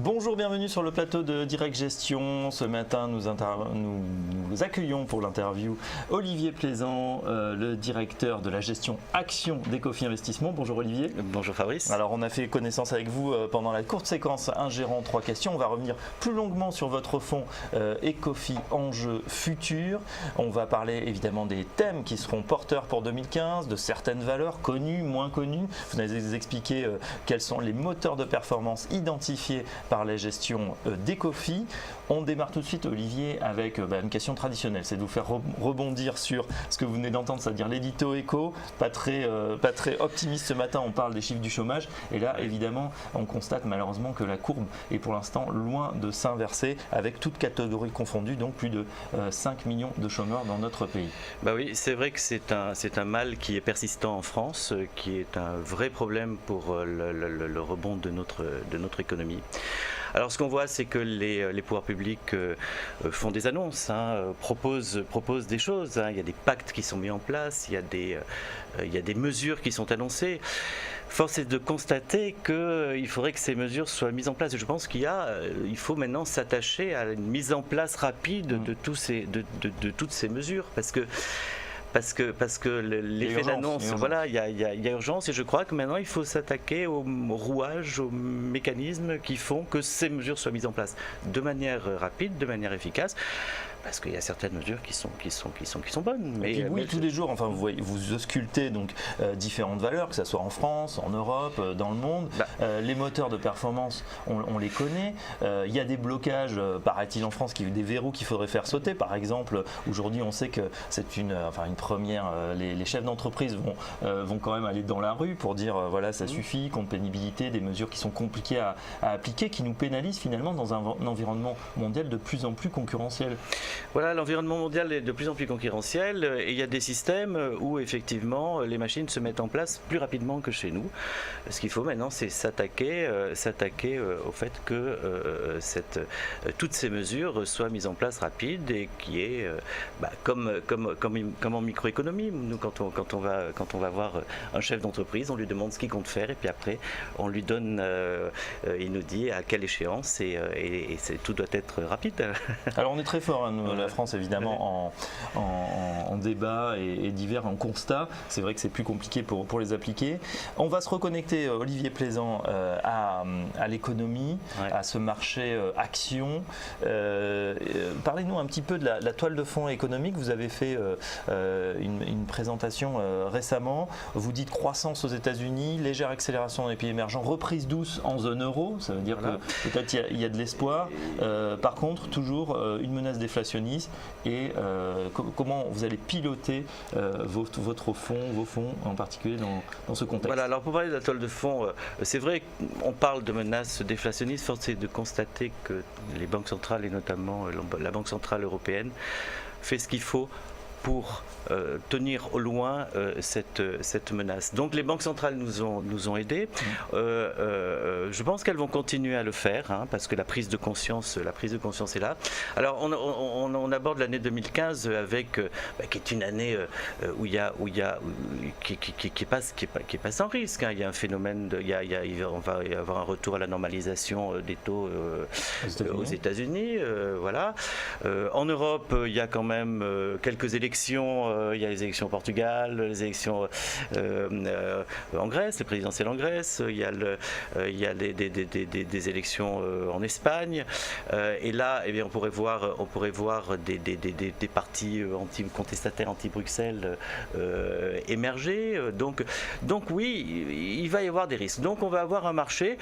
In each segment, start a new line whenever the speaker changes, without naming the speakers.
Bonjour, bienvenue sur le plateau de Direct Gestion. Ce matin, nous accueillons pour l'interview Olivier Plaisant, le directeur de la gestion Action d'Ecofi Investissement. Bonjour Olivier.
Bonjour Fabrice.
Alors on a fait connaissance avec vous pendant la courte séquence Un gérant, 3 questions. On va revenir plus longuement sur votre fonds Ecofi Enjeux Futurs. On va parler évidemment des thèmes qui seront porteurs pour 2015, de certaines valeurs connues, moins connues. Vous allez expliquer quels sont les moteurs de performance identifiés par la gestion d'Ecofi. On démarre tout de suite, Olivier, avec une question traditionnelle, c'est de vous faire rebondir sur ce que vous venez d'entendre, c'est-à-dire l'édito éco, pas très optimiste ce matin, on parle des chiffres du chômage, et là, évidemment, on constate malheureusement que la courbe est pour l'instant loin de s'inverser, avec toutes catégories confondues, donc plus de 5 millions de chômeurs dans notre pays.
Bah oui, c'est vrai que c'est un mal qui est persistant en France, qui est un vrai problème pour le rebond de notre économie. Alors ce qu'on voit, c'est que les pouvoirs publics font des annonces, proposent des choses. Il y a des pactes qui sont mis en place, il y a des mesures qui sont annoncées. Force est de constater qu'il faudrait que ces mesures soient mises en place. Je pense qu'il faut maintenant s'attacher à une mise en place rapide de toutes ces mesures, parce que l'effet d'annonce, voilà, il y a urgence, et je crois que maintenant il faut s'attaquer aux rouages, aux mécanismes qui font que ces mesures soient mises en place de manière rapide, de manière efficace. Parce qu'il y a certaines mesures qui sont bonnes.
Mais, et puis, oui, tous les jours, enfin, vous auscultez donc différentes valeurs, que ce soit en France, en Europe, dans le monde. Les moteurs de performance, on les connaît. Il y a des blocages, paraît-il en France, des verrous qu'il faudrait faire sauter. Par exemple, aujourd'hui, on sait que c'est une première. Les chefs d'entreprise vont quand même aller dans la rue pour dire voilà, ça suffit, contre pénibilité, des mesures qui sont compliquées à appliquer, qui nous pénalisent finalement dans un environnement mondial de plus en plus concurrentiel.
Voilà, l'environnement mondial est de plus en plus concurrentiel, et il y a des systèmes où effectivement les machines se mettent en place plus rapidement que chez nous. Ce qu'il faut maintenant, c'est s'attaquer au fait que toutes ces mesures soient mises en place rapide, et qui est comme en microéconomie. Nous, quand on va voir un chef d'entreprise, on lui demande ce qu'il compte faire, et puis après on lui donne, il nous dit à quelle échéance, et tout doit être rapide.
Alors on est très fort, la France évidemment en débat et divers, en constat. C'est vrai que c'est plus compliqué pour les appliquer. On va se reconnecter, Olivier Plaisant, à l'économie, à ce marché action. Parlez-nous un petit peu de la toile de fond économique. Vous avez fait une présentation récemment. Vous dites croissance aux États-Unis, légère accélération dans les pays émergents, reprise douce en zone euro. Ça veut dire que peut-être il y a de l'espoir. Par contre, toujours une menace déflationniste, et comment vous allez piloter vos fonds en particulier dans ce contexte.
Voilà, alors pour parler de la toile de fond, c'est vrai qu'on parle de menaces déflationnistes. Force est de constater que les banques centrales, et notamment la Banque centrale européenne, fait ce qu'il faut pour tenir au loin cette menace. Donc les banques centrales nous ont aidés. Je pense qu'elles vont continuer à le faire, parce que la prise de conscience est là. Alors on aborde l'année 2015 qui est une année qui est pas sans risque. Il y a un phénomène on va y avoir un retour à la normalisation des taux aux États-Unis. Voilà. En Europe, il y a quand même quelques élections. Il y a les élections au Portugal, les élections en Grèce, les présidentielles en Grèce, il y a des élections en Espagne, et là, on pourrait voir des partis contestataires anti-Bruxelles émerger. Donc oui, il va y avoir des risques. Donc on va avoir un marché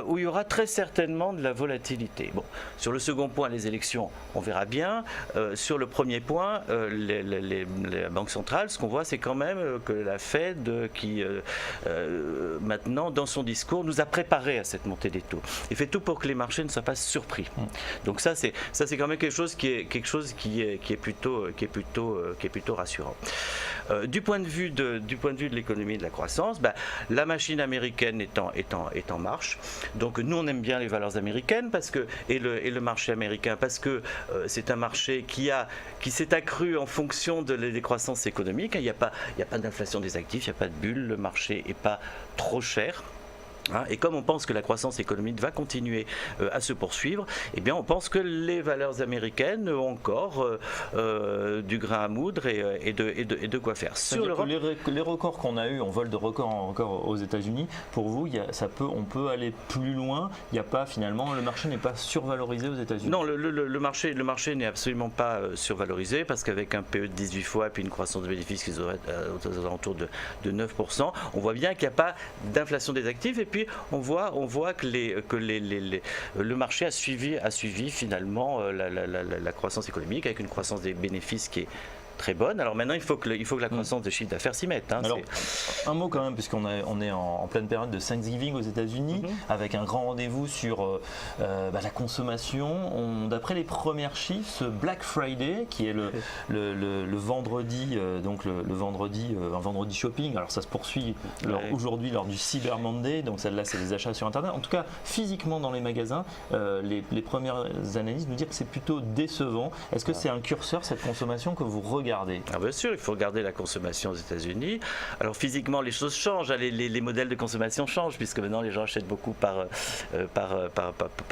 où il y aura très certainement de la volatilité. Bon, sur le second point, les élections, on verra bien. Sur le premier point, la Banque centrale, ce qu'on voit, c'est quand même que la Fed, qui maintenant, dans son discours, nous a préparé à cette montée des taux, et fait tout pour que les marchés ne soient pas surpris. Donc ça, c'est quand même quelque chose qui est plutôt rassurant. Du point de vue de l'économie et de la croissance, la machine américaine est en marche. Donc nous, on aime bien les valeurs américaines et le marché américain, parce que c'est un marché qui s'est accru en fonction des croissances économiques. Il n'y a pas d'inflation des actifs, il n'y a pas de bulle, le marché n'est pas trop cher. Et comme on pense que la croissance économique va continuer à se poursuivre, eh bien on pense que les valeurs américaines ont encore du grain à moudre et de quoi faire.
Les records qu'on a eu, on vole de record en record aux États-Unis. Pour vous, on peut aller plus loin. Il n'y a pas finalement, le marché n'est pas survalorisé aux États-Unis.
Non, le marché n'est absolument pas survalorisé parce qu'avec un PE de 18 fois et puis une croissance de bénéfices qui serait aux alentours de 9%, on voit bien qu'il n'y a pas d'inflation des actifs. Et puis on voit que le marché a suivi finalement la croissance économique avec une croissance des bénéfices qui est très bonne. Alors maintenant, il faut que la croissance de chiffre d'affaires s'y mette.
Alors, un mot quand même, puisqu'on est en pleine période de Thanksgiving aux États-Unis, avec un grand rendez-vous sur la consommation. D'après les premiers chiffres, ce Black Friday, qui est le vendredi, un vendredi shopping. Alors ça se poursuit aujourd'hui lors du Cyber Monday. Donc celle-là, c'est les achats sur Internet. En tout cas, physiquement dans les magasins, les premières analyses nous disent que c'est plutôt décevant. Est-ce que c'est un curseur, cette consommation, que vous regardez?
Bien sûr, il faut regarder la consommation aux États-Unis. Alors physiquement, les choses changent, les modèles de consommation changent, puisque maintenant les gens achètent beaucoup par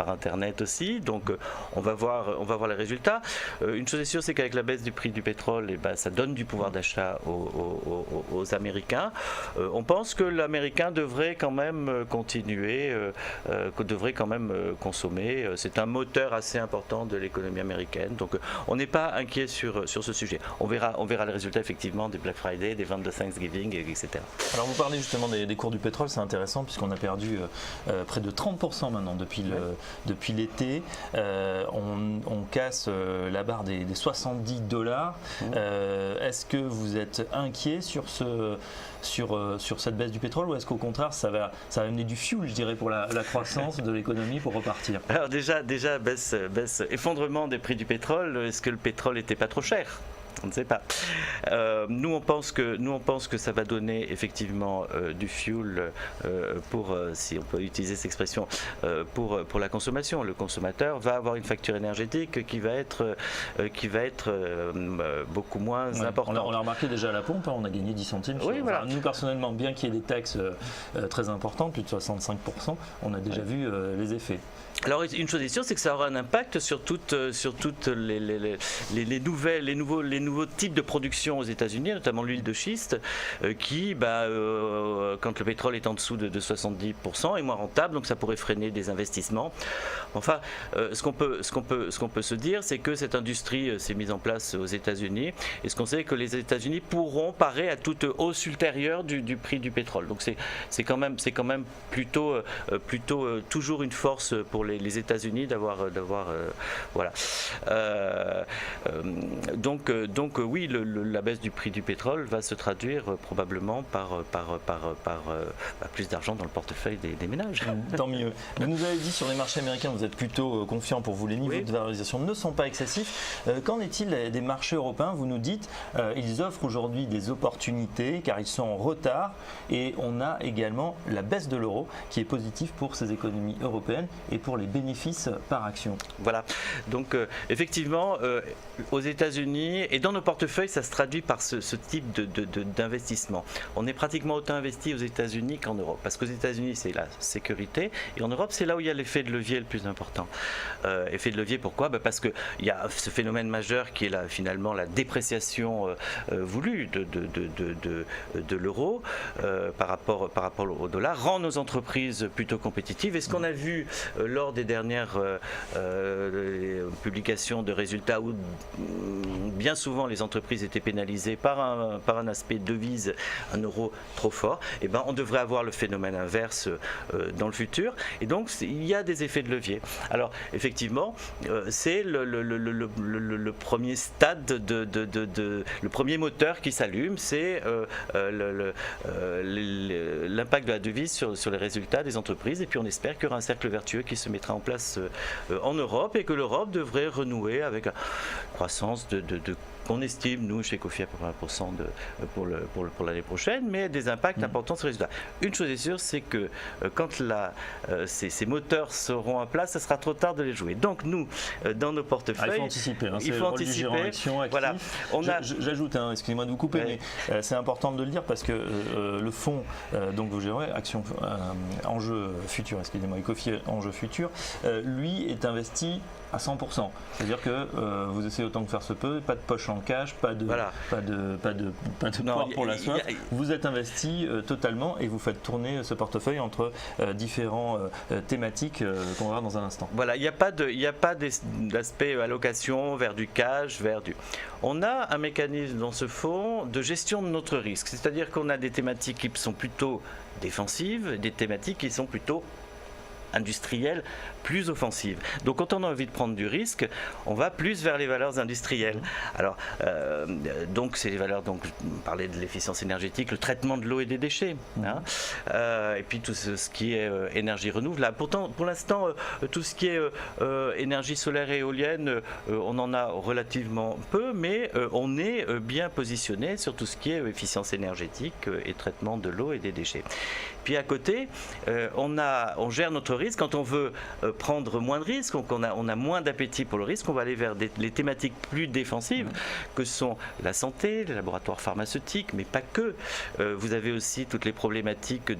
Internet aussi. Donc on va voir les résultats. Une chose est sûre, c'est qu'avec la baisse du prix du pétrole, ça donne du pouvoir d'achat aux Américains. On pense que l'Américain devrait quand même continuer, devrait quand même consommer. C'est un moteur assez important de l'économie américaine. Donc on n'est pas inquiet sur ce sujet. On verra les résultats effectivement des Black Friday, des ventes de Thanksgiving, etc.
Alors vous parlez justement des cours du pétrole, c'est intéressant puisqu'on a perdu près de 30% maintenant depuis l'été. On casse la barre des $70. Est-ce que vous êtes inquiet sur cette baisse du pétrole, ou est-ce qu'au contraire ça va amener du fuel, je dirais, pour la croissance de l'économie pour repartir?
Alors déjà baisse, effondrement des prix du pétrole. Est-ce que le pétrole n'était pas trop cher? On ne sait pas. Nous on pense que ça va donner effectivement du fuel pour, si on peut utiliser cette expression, pour la consommation. Le consommateur va avoir une facture énergétique qui va être beaucoup moins importante.
On l'a remarqué déjà à la pompe, on a gagné 10 centimes.
Voilà.
Nous personnellement, bien qu'il y ait des taxes très importantes, plus de 65%, on a déjà vu les effets.
Alors une chose est sûre, c'est que ça aura un impact sur toutes les nouveaux types de production aux États-Unis, notamment l'huile de schiste, qui, quand le pétrole est en dessous de 70%, est moins rentable, donc ça pourrait freiner des investissements. Enfin, ce qu'on peut se dire, c'est que cette industrie s'est mise en place aux États-Unis, et ce qu'on sait, c'est que les États-Unis pourront parer à toute hausse ultérieure du prix du pétrole. Donc c'est quand même plutôt toujours une force pour les États-Unis d'avoir voilà. Donc oui, la baisse du prix du pétrole va se traduire probablement par plus d'argent dans le portefeuille des ménages.
Tant mieux. Vous nous avez dit sur les marchés américains, vous êtes plutôt confiant pour vous, les niveaux de valorisation ne sont pas excessifs. Qu'en est-il des marchés européens? Vous nous dites ils offrent aujourd'hui des opportunités car ils sont en retard, et on a également la baisse de l'euro qui est positive pour ces économies européennes et pour les bénéfices par action.
Voilà, donc effectivement aux États-Unis et dans nos portefeuilles, ça se traduit par ce type d'investissement. On est pratiquement autant investi aux États-Unis qu'en Europe, parce qu'aux États-Unis c'est la sécurité, et en Europe c'est là où il y a l'effet de levier le plus important. Effet de levier, pourquoi? Parce qu'il y a ce phénomène majeur qui est finalement la dépréciation voulue de l'euro par rapport au dollar, rend nos entreprises plutôt compétitives. Et ce qu'on a vu lors des dernières publications de résultats où bien souvent les entreprises étaient pénalisées par un aspect devise, un euro trop fort, et on devrait avoir le phénomène inverse dans le futur, et donc il y a des effets de levier. Alors effectivement, c'est le premier stade, le premier moteur qui s'allume, c'est l'impact de la devise sur les résultats des entreprises, et puis on espère qu'il y aura un cercle vertueux qui se mettra en place en Europe, et que l'Europe devrait renouer avec une croissance qu'on estime, nous, chez Ecofi, à peu près 1% pour l'année prochaine, mais des impacts importants sur les résultats. Une chose est sûre, c'est que quand ces moteurs seront en place, ça sera trop tard de les jouer. Donc nous, dans nos portefeuilles,
il faut anticiper.
Il faut anticiper.
Voilà. J'ajoute, excusez-moi de vous couper, mais c'est important de le dire parce que le fonds donc vous gérez, Action Enjeux Futurs, excusez-moi, Ecofi Enjeux Futurs, lui est investi à 100%. C'est-à-dire que vous essayez autant que faire se peut, pas de poche en cash, pas de poire pour la soif. Vous êtes investi totalement et vous faites tourner ce portefeuille entre différents thématiques qu'on va voir dans un instant.
Voilà, il n'y a pas d'aspect allocation vers du cash, On a un mécanisme dans ce fonds de gestion de notre risque. C'est-à-dire qu'on a des thématiques qui sont plutôt défensives, des thématiques qui sont plutôt industrielles, plus offensives. Donc quand on a envie de prendre du risque, on va plus vers les valeurs industrielles. Alors, donc c'est les valeurs, donc on parlait de l'efficience énergétique, le traitement de l'eau et des déchets, et puis tout ce qui est énergie renouvelable. Pourtant, pour l'instant, tout ce qui est énergie solaire et éolienne, on en a relativement peu, mais on est bien positionné sur tout ce qui est efficience énergétique et traitement de l'eau et des déchets. Puis à côté, on gère notre risque quand on veut prendre moins de risques, donc on a moins d'appétit pour le risque, on va aller vers les thématiques plus défensives que sont la santé, les laboratoires pharmaceutiques, mais pas que. Vous avez aussi toutes les problématiques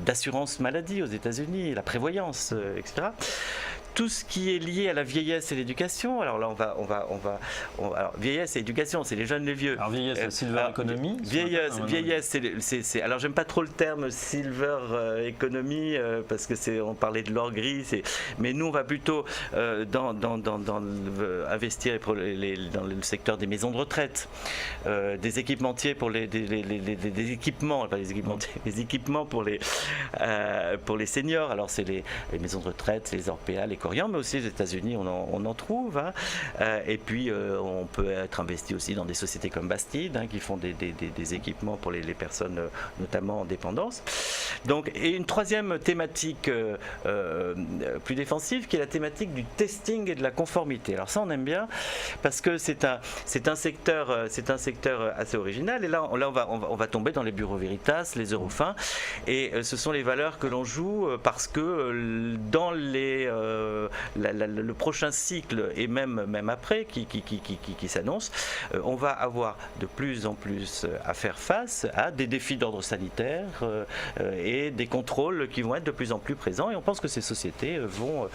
d'assurance maladie aux États-Unis, la prévoyance, etc. Tout ce qui est lié à la vieillesse et l'éducation, alors là alors vieillesse et éducation, c'est les jeunes, les vieux.
Alors vieillesse, c'est silver economy.
Vieillesse, c'est alors j'aime pas trop le terme silver economy parce que on parlait de l'or gris, mais nous on va plutôt investir dans le secteur des maisons de retraite, des équipementiers pour des équipements, pas des équipementiers, des équipements pour les seniors. Alors c'est les maisons de retraite, les Orpea, les Corian, mais aussi aux États-Unis, on en trouve. Et puis, on peut être investi aussi dans des sociétés comme Bastide, qui font des équipements pour les personnes, notamment en dépendance. Donc, et une troisième thématique plus défensive, qui est la thématique du testing et de la conformité. Alors ça, on aime bien, parce que c'est un secteur assez original. Et là, on va tomber dans les bureaux Veritas, les Eurofins, et ce sont les valeurs que l'on joue parce que dans le prochain cycle et même après qui s'annonce, on va avoir de plus en plus à faire face à des défis d'ordre sanitaire et des contrôles qui vont être de plus en plus présents, et on pense que ces sociétés vont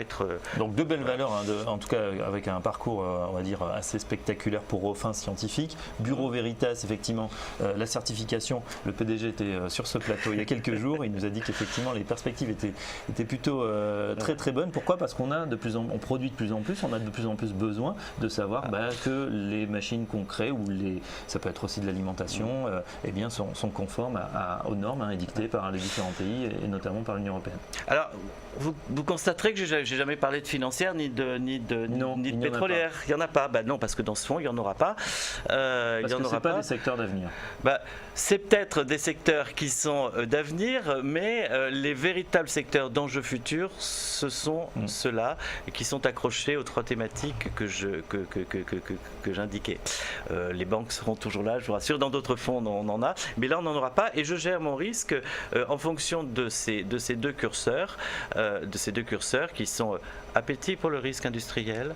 être...
Donc deux belles valeurs, en tout cas avec un parcours on va dire assez spectaculaire pour aux fins scientifiques. Bureau Veritas, effectivement, la certification, le PDG était sur ce plateau il y a quelques jours, il nous a dit qu'effectivement les perspectives étaient plutôt très très bonnes. Pourquoi ? Parce qu'on on produit de plus en plus, on a de plus en plus besoin de savoir que les machines qu'on crée, ou ça peut être aussi de l'alimentation, eh bien sont conformes aux normes édictées par les différents pays et notamment par l'Union européenne.
Alors, vous constaterez que j'ai jamais parlé de financière ni de pétrolière. Il n'y en a pas. Non, parce que dans ce fonds, il n'y en aura pas.
Parce que ce n'est pas des secteurs d'avenir.
C'est peut-être des secteurs qui sont d'avenir, mais les véritables secteurs d'enjeux futurs, ce sont ceux-là qui sont accrochés aux trois thématiques que j'indiquais. Les banques seront toujours là, je vous rassure. Dans d'autres fonds, on en a, mais là, on n'en aura pas. Et je gère mon risque en fonction de ces deux curseurs, qui sont appétit pour le risque industriel,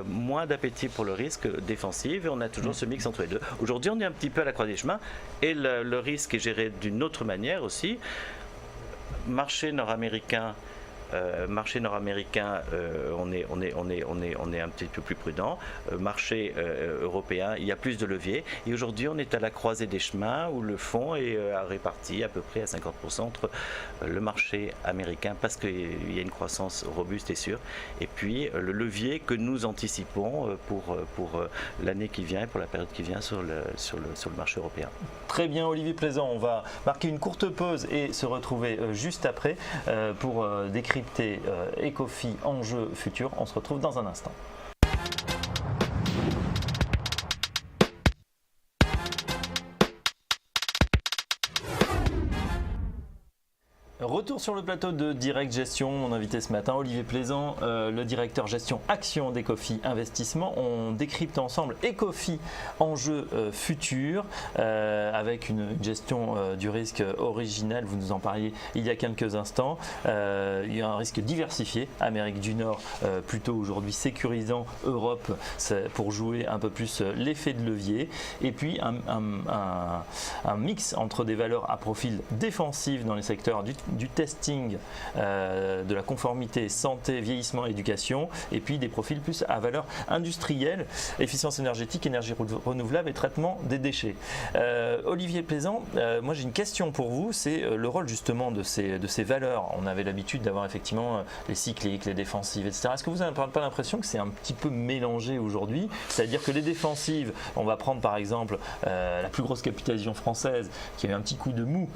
moins d'appétit pour le risque défensif, et on a toujours ce mix entre les deux. Aujourd'hui, on est un petit peu à la croix des chemins, et le risque est géré d'une autre manière aussi. Marché nord-américain, on est un petit peu plus prudent. Marché européen, il y a plus de leviers. Et aujourd'hui, on est à la croisée des chemins où le fonds est réparti à peu près à 50% entre le marché américain, parce qu'il y a une croissance robuste et sûre, et puis le levier que nous anticipons pour l'année qui vient et pour la période qui vient sur le marché européen.
Très bien, Olivier Plaisant. On va marquer une courte pause et se retrouver juste après pour décrire Ecofi Enjeux Futurs. On se retrouve dans un instant. Retour sur le plateau de Direct Gestion. Mon invité ce matin, Olivier Plaisant, le directeur gestion action d'Ecofi Investissement. On décrypte ensemble Ecofi enjeux futurs avec une gestion du risque originale. Vous nous en parliez il y a quelques instants. Il y a un risque diversifié. Amérique du Nord plutôt aujourd'hui sécurisant, Europe pour jouer un peu plus l'effet de levier. Et puis un mix entre des valeurs à profil défensif dans les secteurs du testing, de la conformité, santé, vieillissement, éducation, et puis des profils plus à valeur industrielle, efficience énergétique, énergie renouvelable et traitement des déchets. Olivier Plaisant, moi j'ai une question pour vous, c'est le rôle justement de ces valeurs. On avait l'habitude d'avoir effectivement les cycliques, les défensives, etc. Est-ce que vous n'avez pas l'impression que c'est un petit peu mélangé aujourd'hui? C'est-à-dire que les défensives, on va prendre par exemple la plus grosse capitalisation française qui a eu un petit coup de mou,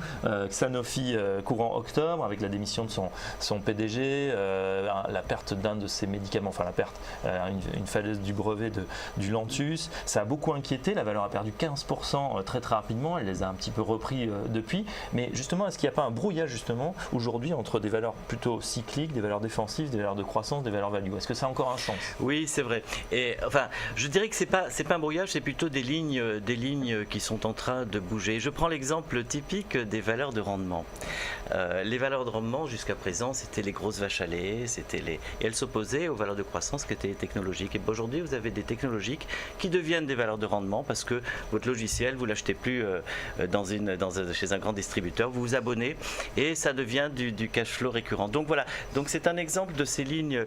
Sanofi courant octobre avec la démission de son PDG, la perte d'un de ses médicaments, enfin la perte, une falaise du brevet du Lantus. Ça a beaucoup inquiété, la valeur a perdu 15% très rapidement, elle les a un petit peu repris depuis. Mais justement, est-ce qu'il n'y a pas un brouillage justement aujourd'hui entre des valeurs plutôt cycliques, des valeurs défensives, des valeurs de croissance, des valeurs value? Est-ce que ça a encore un sens?
Oui, c'est vrai. Et enfin, je dirais que c'est pas un brouillage, c'est plutôt des lignes qui sont en train de bouger. Je prends l'exemple typique des valeurs de rendement. Les valeurs de rendement jusqu'à présent, c'était les grosses vaches à lait, et elles s'opposaient aux valeurs de croissance qui étaient technologiques. Et aujourd'hui, vous avez des technologiques qui deviennent des valeurs de rendement parce que votre logiciel, vous l'achetez plus chez un grand distributeur, vous vous abonnez et ça devient du cash flow récurrent. Donc voilà, donc c'est un exemple de ces lignes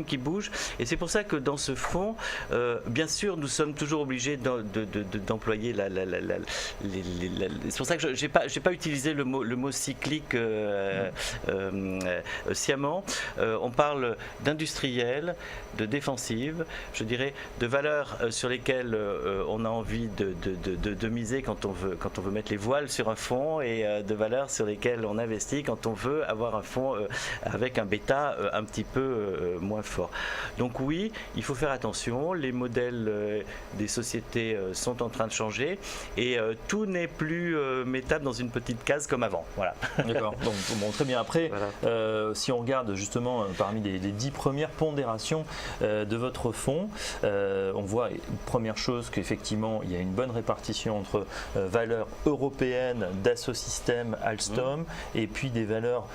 qui bougent. Et c'est pour ça que dans ce fonds, bien sûr, nous sommes toujours obligés d'employer c'est pour ça que j'ai pas utilisé le mot cyclique sciemment. On parle d'industriel, de défensive, je dirais de valeurs sur lesquelles on a envie de miser quand on veut mettre les voiles sur un fonds, et de valeurs sur lesquelles on investit quand on veut avoir un fonds avec un bêta un petit peu moins fort. Donc oui, il faut faire attention, les modèles des sociétés sont en train de changer et tout n'est plus mettable dans une petite case comme avant. Voilà.
D'accord, donc bon, très bien. Après, voilà. Si on regarde justement parmi les 10 premières pondérations de votre fonds, on voit, première chose, qu'effectivement il y a une bonne répartition entre valeurs européennes, Dassault Systèmes, Alstom, et puis des valeurs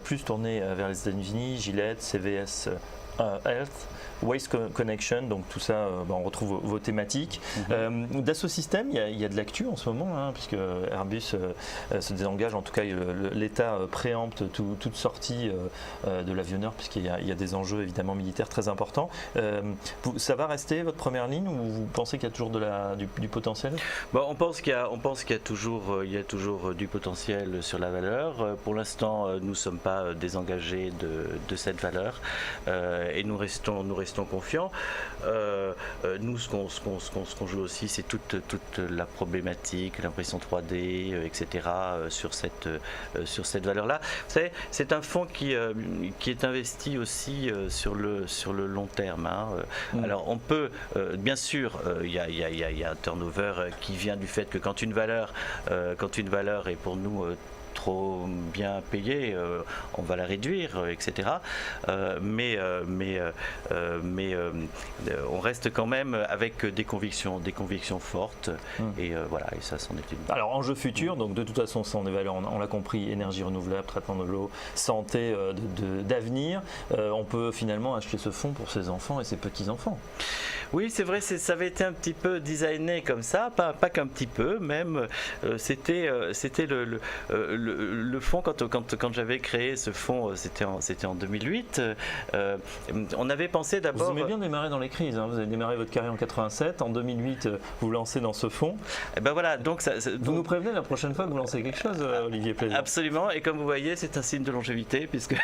plus tournées vers les États-Unis, Gillette, CVS Health, Waste Connection, donc tout ça, on retrouve vos thématiques. Dassault Systèmes, il y a de l'actu en ce moment, hein, puisque Airbus se désengage, en tout cas l'État préempte toute sortie de l'avionneur, puisqu'il y a des enjeux évidemment militaires très importants. Ça va rester votre première ligne, ou vous pensez qu'il y a toujours du potentiel?
On pense qu'il y a toujours du potentiel sur la valeur. Pour l'instant, nous ne sommes pas désengagés de cette valeur et nous restons confiants. Nous, ce qu'on joue aussi, c'est toute la problématique, l'impression 3D, etc. sur cette valeur-là. Vous savez, c'est un fonds qui est investi aussi sur le long terme. Hein. Alors, on peut, bien sûr, il y a un turnover qui vient du fait que quand une valeur est pour nous trop bien payée, on va la réduire, etc. Mais on reste quand même avec des convictions fortes. Et voilà, et ça, c'en est une.
Alors, enjeu futur, donc de toute façon, ce sont des valeurs, on l'a compris, énergie renouvelable, traitement de l'eau, santé d'avenir. On peut finalement acheter ce fonds pour ses enfants et ses petits-enfants.
Oui, c'est vrai, ça avait été un petit peu designé comme ça, pas qu'un petit peu, même. C'était le fonds, quand j'avais créé ce fonds, c'était en 2008. On avait pensé d'abord.
Vous aimez bien démarrer dans les crises, hein. Vous avez démarré votre carrière en 87, en 2008, vous vous lancez dans ce fonds.
Et ben voilà, donc
vous nous prévenez la prochaine fois que vous lancez quelque chose, Olivier Plaisant.
Absolument, et comme vous voyez, c'est un signe de longévité, puisque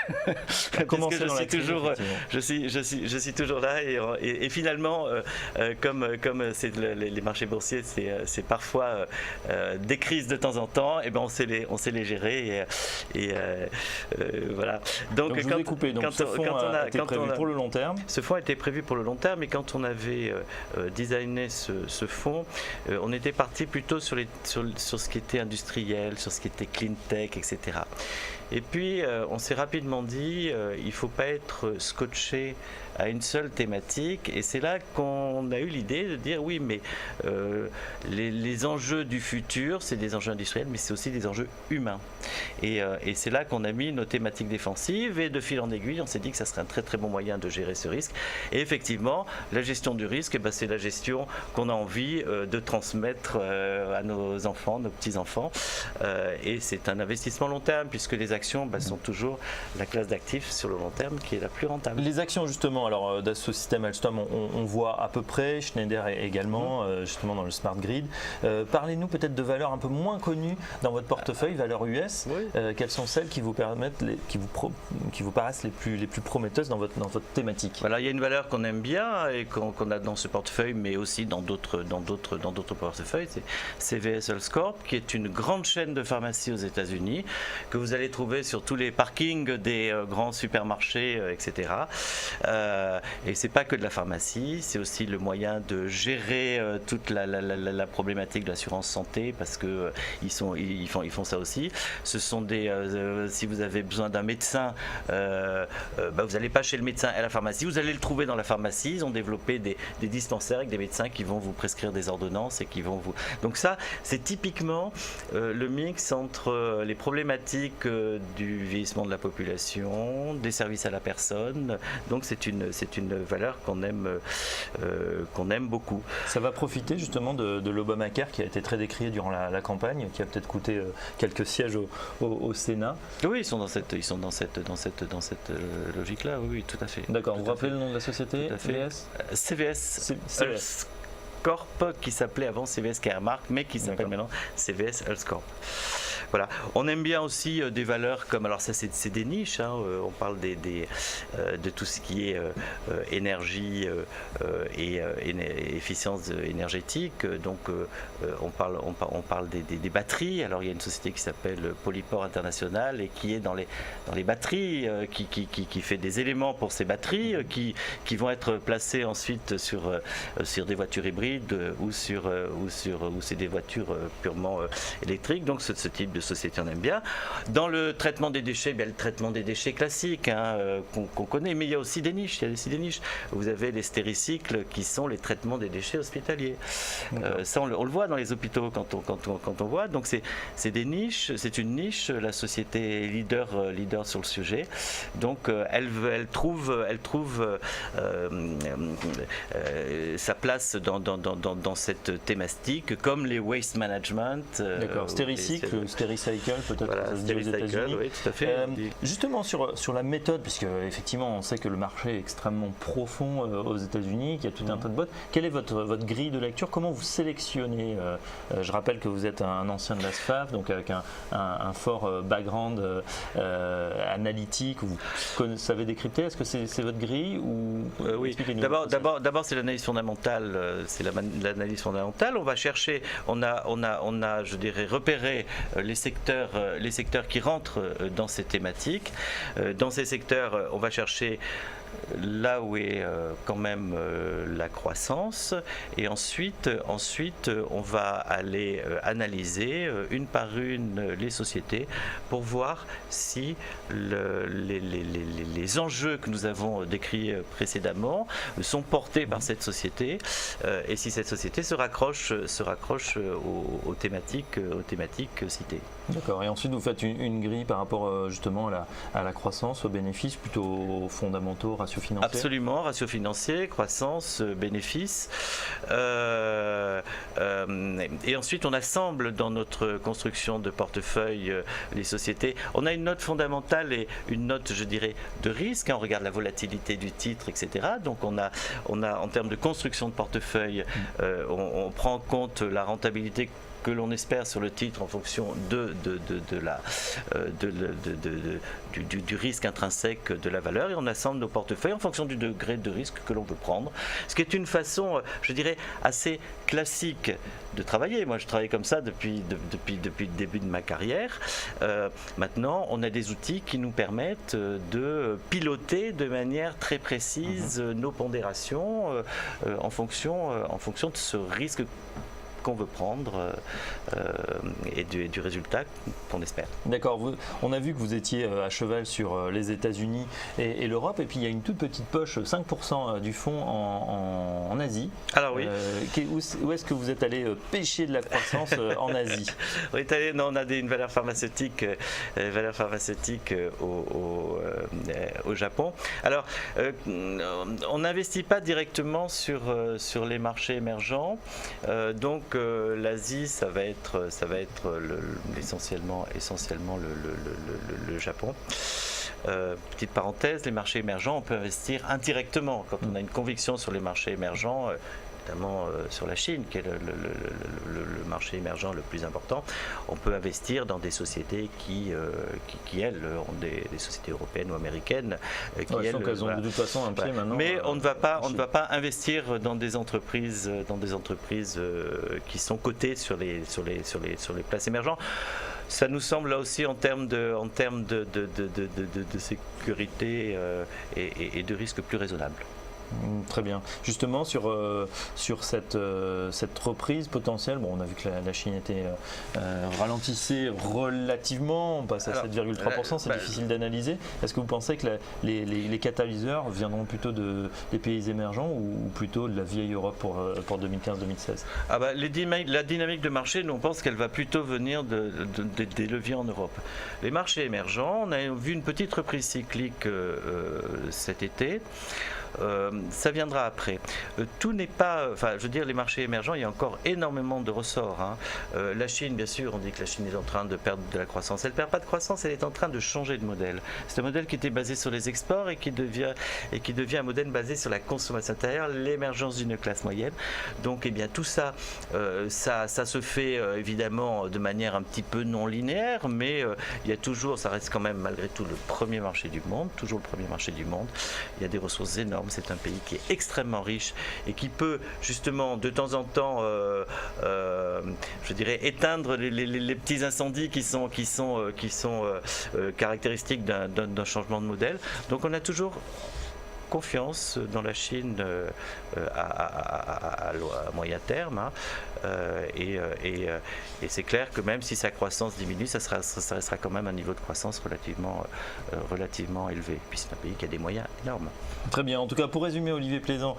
je suis toujours là, et finalement, comme c'est les marchés boursiers, c'est parfois des crises de temps en temps, et ben on sait les gérer, et voilà.
Donc je vous ai coupé. Donc ce fonds a été prévu pour le long terme.
Ce fonds a été prévu pour le long terme, et quand on avait designé ce fonds, on était parti plutôt sur ce qui était industriel, sur ce qui était clean tech, etc. Et puis, on s'est rapidement dit, il ne faut pas être scotché à une seule thématique, et c'est là qu'on a eu l'idée de dire oui, mais les enjeux du futur, c'est des enjeux industriels, mais c'est aussi des enjeux humains. Et c'est là qu'on a mis nos thématiques défensives, et de fil en aiguille, on s'est dit que ça serait un très très bon moyen de gérer ce risque. Et effectivement, la gestion du risque, c'est la gestion qu'on a envie de transmettre à nos enfants, nos petits-enfants. Et c'est un investissement long terme, puisque les actions sont toujours la classe d'actifs sur le long terme qui est la plus rentable.
Les actions, justement, alors Dassault Systèmes Alstom, on voit à peu près, Schneider également, justement dans le Smart Grid. Parlez-nous peut-être de valeurs un peu moins connues dans votre portefeuille, valeurs US. Quelles sont celles qui vous permettent, qui vous paraissent les plus prometteuses dans votre thématique?
Voilà, il y a une valeur qu'on aime bien et qu'on a dans ce portefeuille, mais aussi dans d'autres portefeuilles, c'est CVS Health Corp, qui est une grande chaîne de pharmacies aux États-Unis que vous allez trouver sur tous les parkings des grands supermarchés, etc. Et c'est pas que de la pharmacie, c'est aussi le moyen de gérer toute la problématique de l'assurance santé, parce que ils font ça aussi. Ce sont si vous avez besoin d'un médecin, vous n'allez pas chez le médecin à la pharmacie, vous allez le trouver dans la pharmacie. Ils ont développé des dispensaires avec des médecins qui vont vous prescrire des ordonnances et qui vont vous. Donc ça, c'est typiquement le mix entre les problématiques du vieillissement de la population, des services à la personne. Donc c'est une valeur qu'on aime beaucoup.
Ça va profiter justement de l'Obamacare qui a été très décrié durant la campagne, qui a peut-être coûté quelques sièges au Sénat.
Oui, ils sont dans cette logique-là, oui, tout à fait.
D'accord, vous rappelez le nom de la société?
Tout à fait. CVS.
CVS
Corp, qui s'appelait avant CVS Caremark, mais qui s'appelle maintenant CVS Health Corp. Voilà. On aime bien aussi des valeurs comme, alors ça c'est des niches, on parle de tout ce qui est énergie et efficience énergétique, donc on parle des batteries. Alors il y a une société qui s'appelle Polyport International et qui est dans les batteries, qui fait des éléments pour ces batteries qui vont être placés ensuite sur des voitures hybrides ou c'est des voitures purement électriques. Donc ce type de société on aime bien. Dans le traitement des déchets, le traitement des déchets classique qu'on connaît, mais il y a aussi des niches. Vous avez les stéricycles qui sont les traitements des déchets hospitaliers. Ça on le voit dans les hôpitaux quand on voit. Donc c'est des niches, c'est une niche. La société est leader sur le sujet. Donc elle trouve sa place dans cette thématique, comme les waste management.
D'accord. Stéricycle, Stericycle peut-être.
Voilà, Stericycle, oui, tout à fait.
Justement sur la méthode, puisque effectivement on sait que le marché est extrêmement profond aux États-Unis, qu'il y a tout un tas de boîtes. Quelle est votre grille de lecture? Comment vous sélectionnez? Je rappelle que vous êtes un ancien de la SFAF, donc avec un fort background analytique. Vous savez décrypter. Est-ce que c'est votre grille ou
oui. D'abord c'est l'analyse fondamentale. L'analyse fondamentale. On va chercher. On a, je dirais, repéré les secteurs qui rentrent dans ces thématiques. Dans ces secteurs, on va chercher là où est quand même la croissance, et ensuite on va aller analyser une par une les sociétés pour voir si les enjeux que nous avons décrits précédemment sont portés par cette société, et si cette société se raccroche aux thématiques citées.
D'accord, et ensuite vous faites une grille par rapport justement à la croissance, aux bénéfices, plutôt aux fondamentaux, ratio financier?
Absolument, ratio financier, croissance, bénéfices. Et ensuite on assemble dans notre construction de portefeuille les sociétés. On a une note fondamentale et une note, je dirais, de risque. On regarde la volatilité du titre, etc. Donc on a en termes de construction de portefeuille, on prend en compte la rentabilité que l'on espère sur le titre en fonction du risque intrinsèque de la valeur, et on assemble nos portefeuilles en fonction du degré de risque que l'on veut prendre, ce qui est une façon, je dirais, assez classique de travailler. Moi je travaille comme ça depuis le début de ma carrière. Maintenant on a des outils qui nous permettent de piloter de manière très précise nos pondérations en fonction de ce risque qu'on veut prendre et du résultat qu'on espère.
D'accord, on a vu que vous étiez à cheval sur les États-Unis et l'Europe, et puis il y a une toute petite poche, 5% du fonds en Asie.
Alors oui.
Où est-ce que vous êtes allé pêcher de la croissance en Asie?
On est allé, non, on a une valeur pharmaceutique au Japon. Alors, on n'investit pas directement sur les marchés émergents, donc l'Asie, ça va être essentiellement le Japon. Petite parenthèse, les marchés émergents, on peut investir indirectement quand on a une conviction sur les marchés émergents, notamment sur la Chine, qui est le marché émergent le plus important. On peut investir dans des sociétés qui elles, ont des sociétés européennes ou américaines.
Elles ont de toute façon un pied maintenant.
Mais on ne va pas investir dans des entreprises, qui sont cotées sur les places émergentes. Ça nous semble là aussi en termes de sécurité et de risque plus raisonnable.
Très bien. Justement, sur cette reprise potentielle, on a vu que la Chine était ralentissait relativement, on passe à 7,3%, c'est difficile d'analyser. Est-ce que vous pensez que les catalyseurs viendront plutôt des pays émergents ou plutôt de la vieille Europe pour 2015-2016 ?
La dynamique de marché, nous on pense qu'elle va plutôt venir des leviers en Europe. Les marchés émergents, on a vu une petite reprise cyclique cet été. Ça viendra après. Tout n'est pas, les marchés émergents, il y a encore énormément de ressorts. La Chine, bien sûr, on dit que la Chine est en train de perdre de la croissance. Elle ne perd pas de croissance, elle est en train de changer de modèle. C'est un modèle qui était basé sur les exports et qui devient un modèle basé sur la consommation intérieure, l'émergence d'une classe moyenne. Donc, tout ça, ça se fait évidemment de manière un petit peu non linéaire, mais il y a toujours, ça reste quand même malgré tout le premier marché du monde, toujours le premier marché du monde. Il y a des ressources énormes. C'est un pays qui est extrêmement riche et qui peut justement de temps en temps éteindre les petits incendies qui sont caractéristiques d'un changement de modèle. Donc on a toujours confiance dans la Chine à moyen terme, et c'est clair que même si sa croissance diminue, ça restera quand même un niveau de croissance relativement élevé. Puis c'est un pays qui a des moyens énormes.
Très bien. En tout cas, pour résumer, Olivier Plaisant,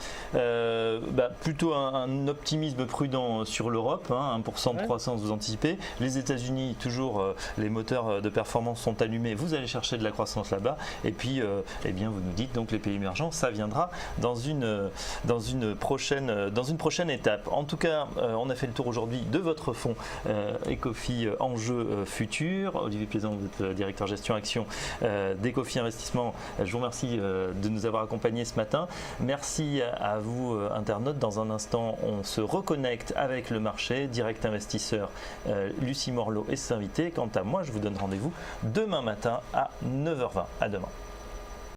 plutôt un optimisme prudent sur l'Europe, 1% de croissance vous anticipez. Les États-Unis, toujours les moteurs de performance sont allumés, vous allez chercher de la croissance là-bas. Et puis, vous nous dites donc les pays émergents, ça viendra dans une prochaine étape. En tout cas, on a fait le tour aujourd'hui de votre fonds Ecofi Enjeux Futurs. Olivier Plaisant, vous êtes le directeur gestion action d'Ecofi Investissement. Je vous remercie de nous avoir accompagnés ce matin. Merci à vous, internautes. Dans un instant, on se reconnecte avec le marché. Direct Investisseur, Lucie Morlot et ses invités. Quant à moi, je vous donne rendez-vous demain matin à 9h20. À demain.